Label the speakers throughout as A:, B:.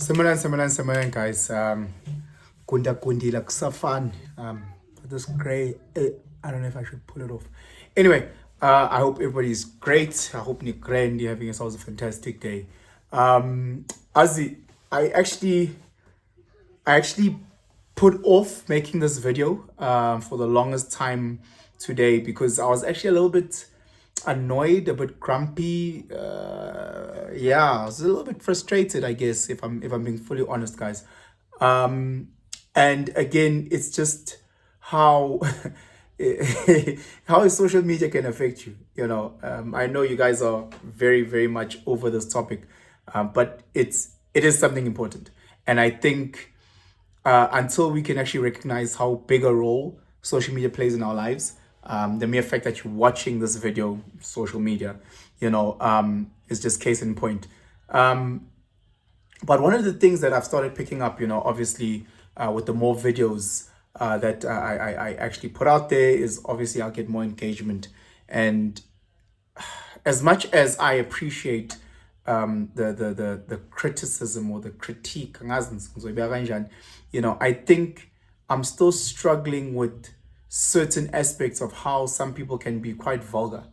A: Similar, guys. Kunda kundi like safan. This gray. I don't know if I should pull it off. Anyway, I hope everybody's great. I hope you're grand. You're having yourselves a fantastic day. Azi, I actually put off making this video for the longest time today because I was actually a little bit annoyed, a bit grumpy. Yeah, I was a little bit frustrated, I guess, if I'm being fully honest, guys. And again, it's just how how social media can affect you. I know you guys are very, very much over this topic, but it is something important, and I think until we can actually recognize how big a role social media plays in our lives, the mere fact that you're watching this video, social media, is just case in point. But one of the things that I've started picking up, obviously, with the more videos that I actually put out there, is obviously I'll get more engagement. And as much as I appreciate the criticism or the critique, I think I'm still struggling with certain aspects of how some people can be quite vulgar,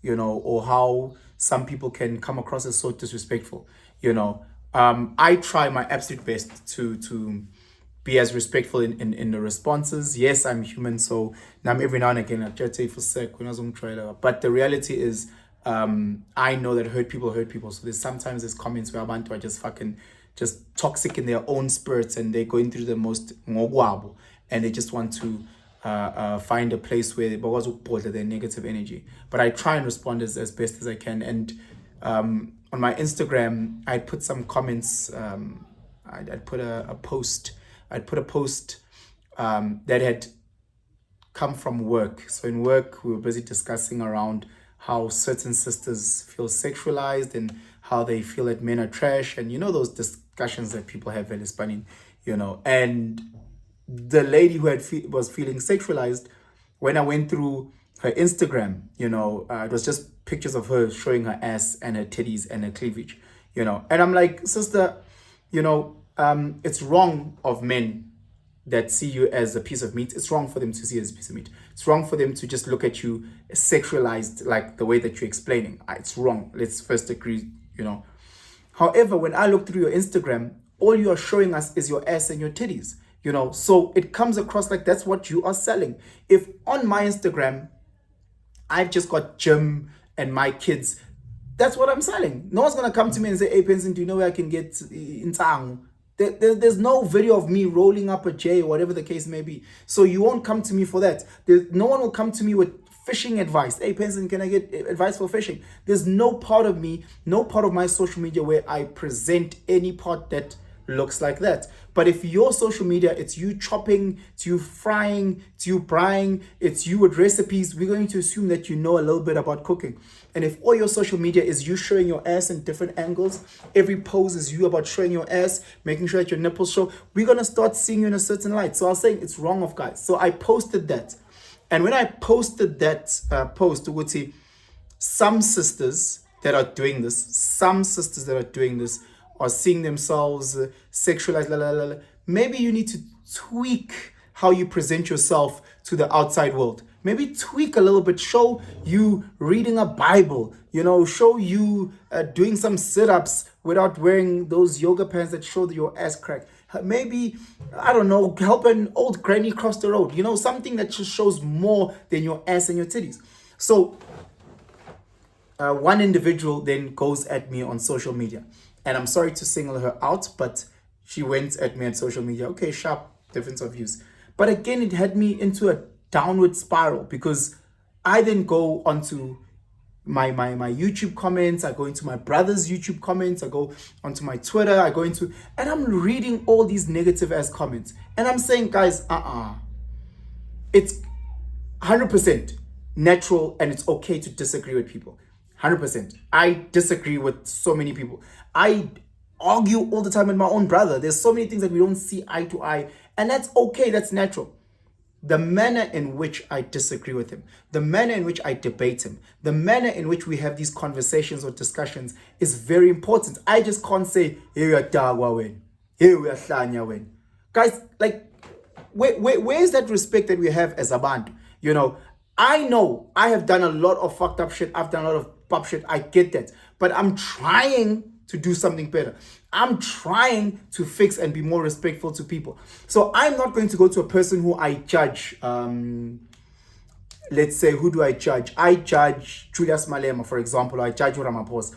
A: or how some people can come across as so disrespectful. I try my absolute best to be as respectful in the responses. Yes, I'm human, so now every now and again I just say for sec when I was on trailer. But the reality is, I know that hurt people. So there's comments where abantu are just toxic in their own spirits, and they're going through the most ngogwabo, and they just want to find a place where they bother their negative energy. But I try and respond as best as I can. And on my Instagram, I put some comments. I'd put a post. That had come from work. So in work, we were busy discussing around how certain sisters feel sexualized and how they feel that men are trash, and those discussions that people have in Spanish, and the lady who was feeling sexualized, when I went through her Instagram, it was just pictures of her showing her ass and her titties and her cleavage, and I'm like, sister, it's wrong of men that see you as a piece of meat. It's wrong for them to see you as a piece of meat. It's wrong for them to just look at you sexualized like the way that you're explaining. It's wrong. Let's first agree, However, when I look through your Instagram, all you are showing us is your ass and your titties, So it comes across like that's what you are selling. If on my Instagram, I've just got gym and my kids, that's what I'm selling. No one's going to come to me and say, hey, Benson, do you know where I can get in town? There's no video of me rolling up a J or whatever the case may be. So you won't come to me for that. No one will come to me with fishing advice. Hey, Benson, can I get advice for fishing? There's no part of me, no part of my social media where I present any part that looks like that. But if your social media, it's you chopping, it's you frying, it's you frying, it's you with recipes, we're going to assume that you know a little bit about cooking. And if all your social media is you showing your ass in different angles, every pose is you about showing your ass, making sure that your nipples show, we're going to start seeing you in a certain light. So I was saying it's wrong of guys. So I posted that. And when I posted that post, would see some sisters that are doing this, are seeing themselves sexualized. Maybe you need to tweak how you present yourself to the outside world. Maybe tweak a little bit. Show you reading a Bible. Show you doing some sit-ups without wearing those yoga pants that show your ass crack. Maybe, I don't know, help an old granny cross the road. Something that just shows more than your ass and your titties. So one individual then goes at me on social media. And I'm sorry to single her out, but she went at me on social media. Okay, sharp difference of views. But again, it had me into a downward spiral because I then go onto my YouTube comments. I go into my brother's YouTube comments. I go onto my Twitter. And I'm reading all these negative ass comments. And I'm saying, guys, it's 100% natural and it's okay to disagree with people. 100%. I disagree with so many people. I argue all the time with my own brother. There's so many things that we don't see eye to eye. And that's okay. That's natural. The manner in which I disagree with him, the manner in which I debate him, the manner in which we have these conversations or discussions is very important. I just can't say, hey, you're dog, Here we are hlanya when. Guys, like, where is that respect that we have as a band? You know I have done a lot of fucked up shit. I've done a lot of pop shit. I get that. But I'm trying to do something better. I'm trying to fix and be more respectful to people. So I'm not going to go to a person who I judge. Let's say, who do I judge? I judge Julius Malema, for example. I judge Ramaphosa.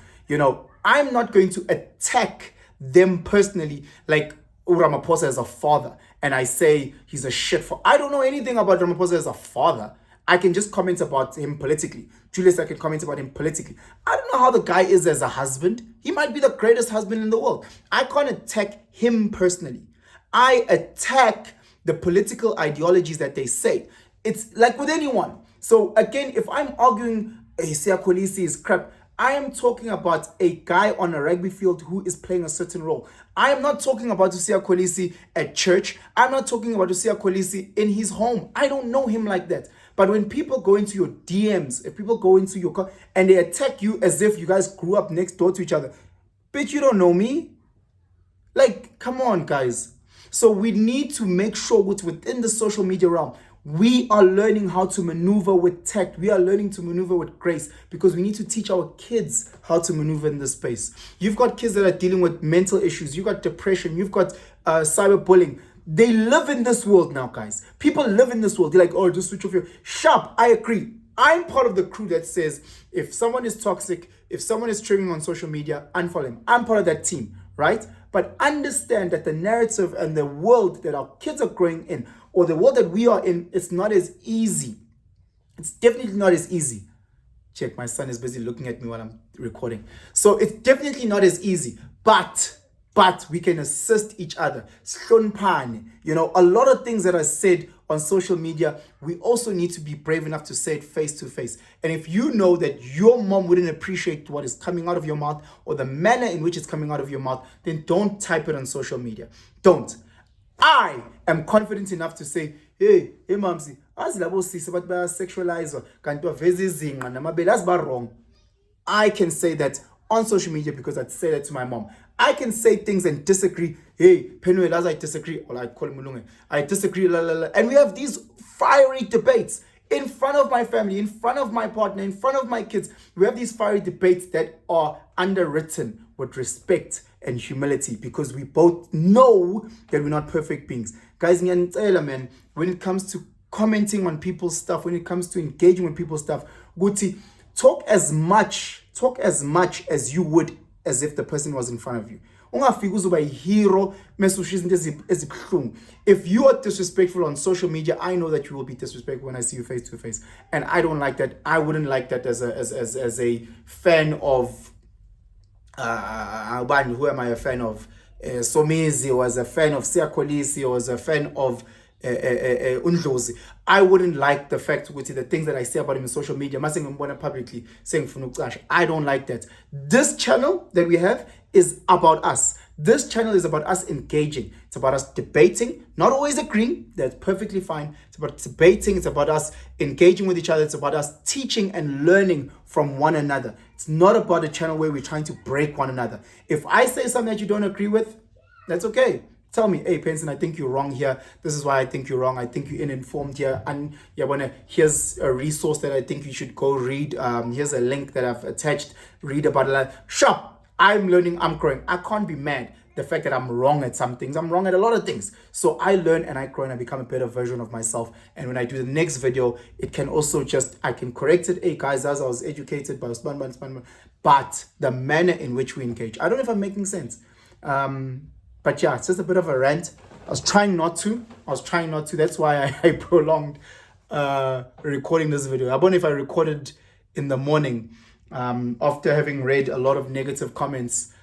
A: I'm not going to attack them personally like Ramaphosa as a father. And I say he's a shit for. I don't know anything about Ramaphosa as a father. I can just comment about him politically. Julius, I can comment about him politically. I don't know how the guy is as a husband. He might be the greatest husband in the world. I can't attack him personally. I attack the political ideologies that they say. It's like with anyone. So again, if I'm arguing Siya Kolisi is crap, I am talking about a guy on a rugby field who is playing a certain role. I am not talking about Siya Kolisi at church. I'm not talking about Siya Kolisi in his home. I don't know him like that. But when people go into your DMs, if people go into your car and they attack you as if you guys grew up next door to each other, bitch, you don't know me. Like, come on, guys. So we need to make sure within the social media realm, we are learning how to maneuver with tact. We are learning to maneuver with grace because we need to teach our kids how to maneuver in this space. You've got kids that are dealing with mental issues. You've got depression. You've got cyberbullying. They live in this world now, guys. People live in this world. They're like, oh, just switch off your... Sharp, I agree. I'm part of the crew that says if someone is toxic, if someone is triggering on social media, unfollow him. I'm part of that team, right? But understand that the narrative and the world that our kids are growing in, or the world that we are in, it's not as easy. It's definitely not as easy. Check, my son is busy looking at me while I'm recording. So it's definitely not as easy. But we can assist each other. A lot of things that are said on social media, we also need to be brave enough to say it face to face. And if you know that your mom wouldn't appreciate what is coming out of your mouth or the manner in which it's coming out of your mouth, then don't type it on social media. Don't. I am confident enough to say, hey momsy, as labo sisi but ba sexualize kanti baveza izinqa namabele asiba wrong. I can say that on social media because I'd say that to my mom. I can say things and disagree. Hey, Penuel, as I disagree, or I call him Mulunga, I disagree, la, la, la. And we have these fiery debates in front of my family, in front of my partner, in front of my kids. We have these fiery debates that are underwritten with respect and humility because we both know that we're not perfect beings. Guys, man, when it comes to commenting on people's stuff, when it comes to engaging with people's stuff, Guti, talk as much as you would as if the person was in front of you. If you are disrespectful on social media, I know that you will be disrespectful when I see you face to face, and I don't like that. I wouldn't like that as a fan of who am I a fan of? Somizi, or as a fan of Siya Kolisi, or as a fan of Undlozi. I wouldn't like the fact with the things that I say about him in social media, publicly saying I don't like that. This channel that we have is about us. This channel is about us engaging. It's about us debating, not always agreeing. That's perfectly fine. It's about debating. It's about us engaging with each other. It's about us teaching and learning from one another. It's not about a channel where we're trying to break one another. If I say something that you don't agree with, that's okay. Tell me, hey, Penson, I think you're wrong here. This is why I think you're wrong. I think you're uninformed here. And here's a resource that I think you should go read. Here's a link that I've attached. Read about it. Sure, I'm learning, I'm growing. I can't be mad the fact that I'm wrong at some things. I'm wrong at a lot of things. So I learn and I grow and I become a better version of myself. And when I do the next video, it can also I can correct it. Hey guys, as I was educated by Usman, but the manner in which we engage. I don't know if I'm making sense. But yeah, it's just a bit of a rant. I was trying not to. That's why I prolonged recording this video. I wonder if I recorded in the morning after having read a lot of negative comments,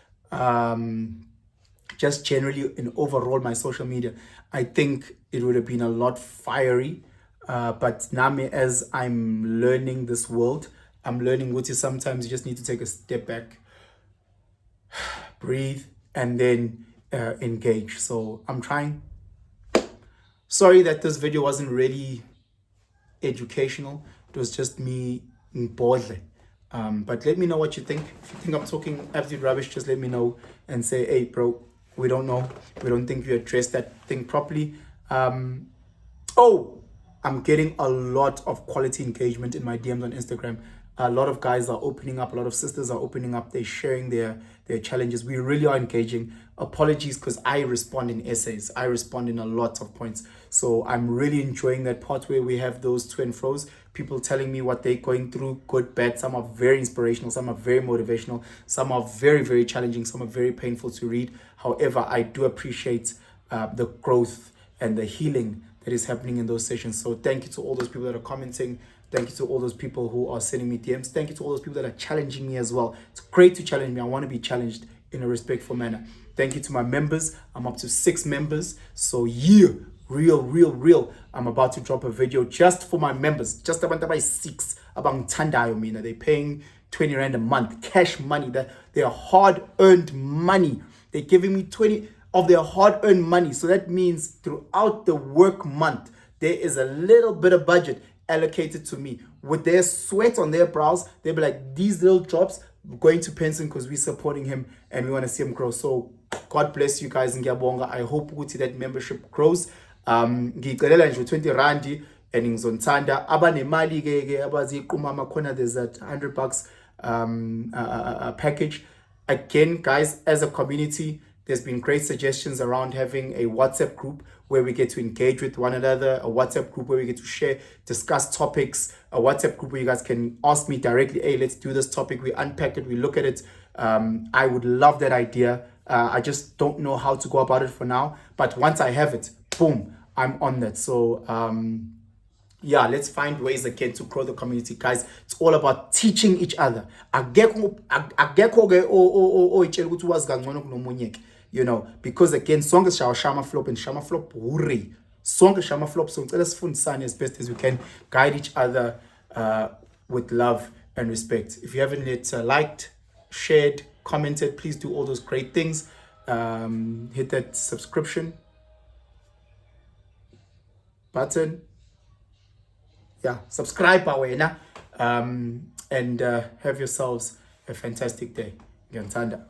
A: just generally in overall my social media. I think it would have been a lot fiery. But now as I'm learning this world, I'm learning what is sometimes you just need to take a step back, breathe, and then engage. So I'm trying. Sorry that this video wasn't really educational. It was just me bored. But let me know what you think. If you think I'm talking absolute rubbish, just let me know and say, hey bro, We don't know. We don't think we addressed that thing properly. Oh, I'm getting a lot of quality engagement in my DMs on Instagram. A lot of guys are opening up. A lot of sisters are opening up. They're sharing their challenges. We really are engaging. Apologies because I respond in essays. I respond in a lot of points. So I'm really enjoying that part where we have those to and fro's. People telling me what they're going through, good, bad. Some are very inspirational. Some are very motivational. Some are very, very challenging. Some are very painful to read. However, I do appreciate the growth and the healing that is happening in those sessions. So thank you to all those people that are commenting. Thank you to all those people who are sending me DMs. Thank you to all those people that are challenging me as well. It's great to challenge me. I want to be challenged in a respectful manner. Thank you to my members. I'm up to 6 members. So yeah, real. I'm about to drop a video just for my members. Just about by 6. About Tandayo Mina. They're paying 20 Rand a month. Cash money. That their hard-earned money. They're giving me 20 of their hard-earned money. So that means throughout the work month, there is a little bit of budget allocated to me. With their sweat on their brows, they'll be like, these little drops going to Penson because we're supporting him and we want to see him grow. So God bless you guys in Gabonga. I hope that membership grows. Ngicela nje 20 randi and ngizonthanda abanemali ke abaziqhuma amakhona. There's that $100 package. Again, guys, as a community, there's been great suggestions around having a WhatsApp group where we get to engage with one another, a WhatsApp group where we get to share, discuss topics, a WhatsApp group where you guys can ask me directly, hey, let's do this topic. We unpack it, we look at it. I would love that idea. I just don't know how to go about it for now. But once I have it, boom, I'm on that. So, yeah, let's find ways again to grow the community, guys. It's all about teaching each other. You know, because again, song is shama flop and shama flop hurry. Song is shama flop. So let's fund as best as we can, guide each other with love and respect. If you haven't yet liked, shared, commented, please do all those great things. Hit that subscription button. Yeah, subscribe and have yourselves a fantastic day. Ngiyantanda.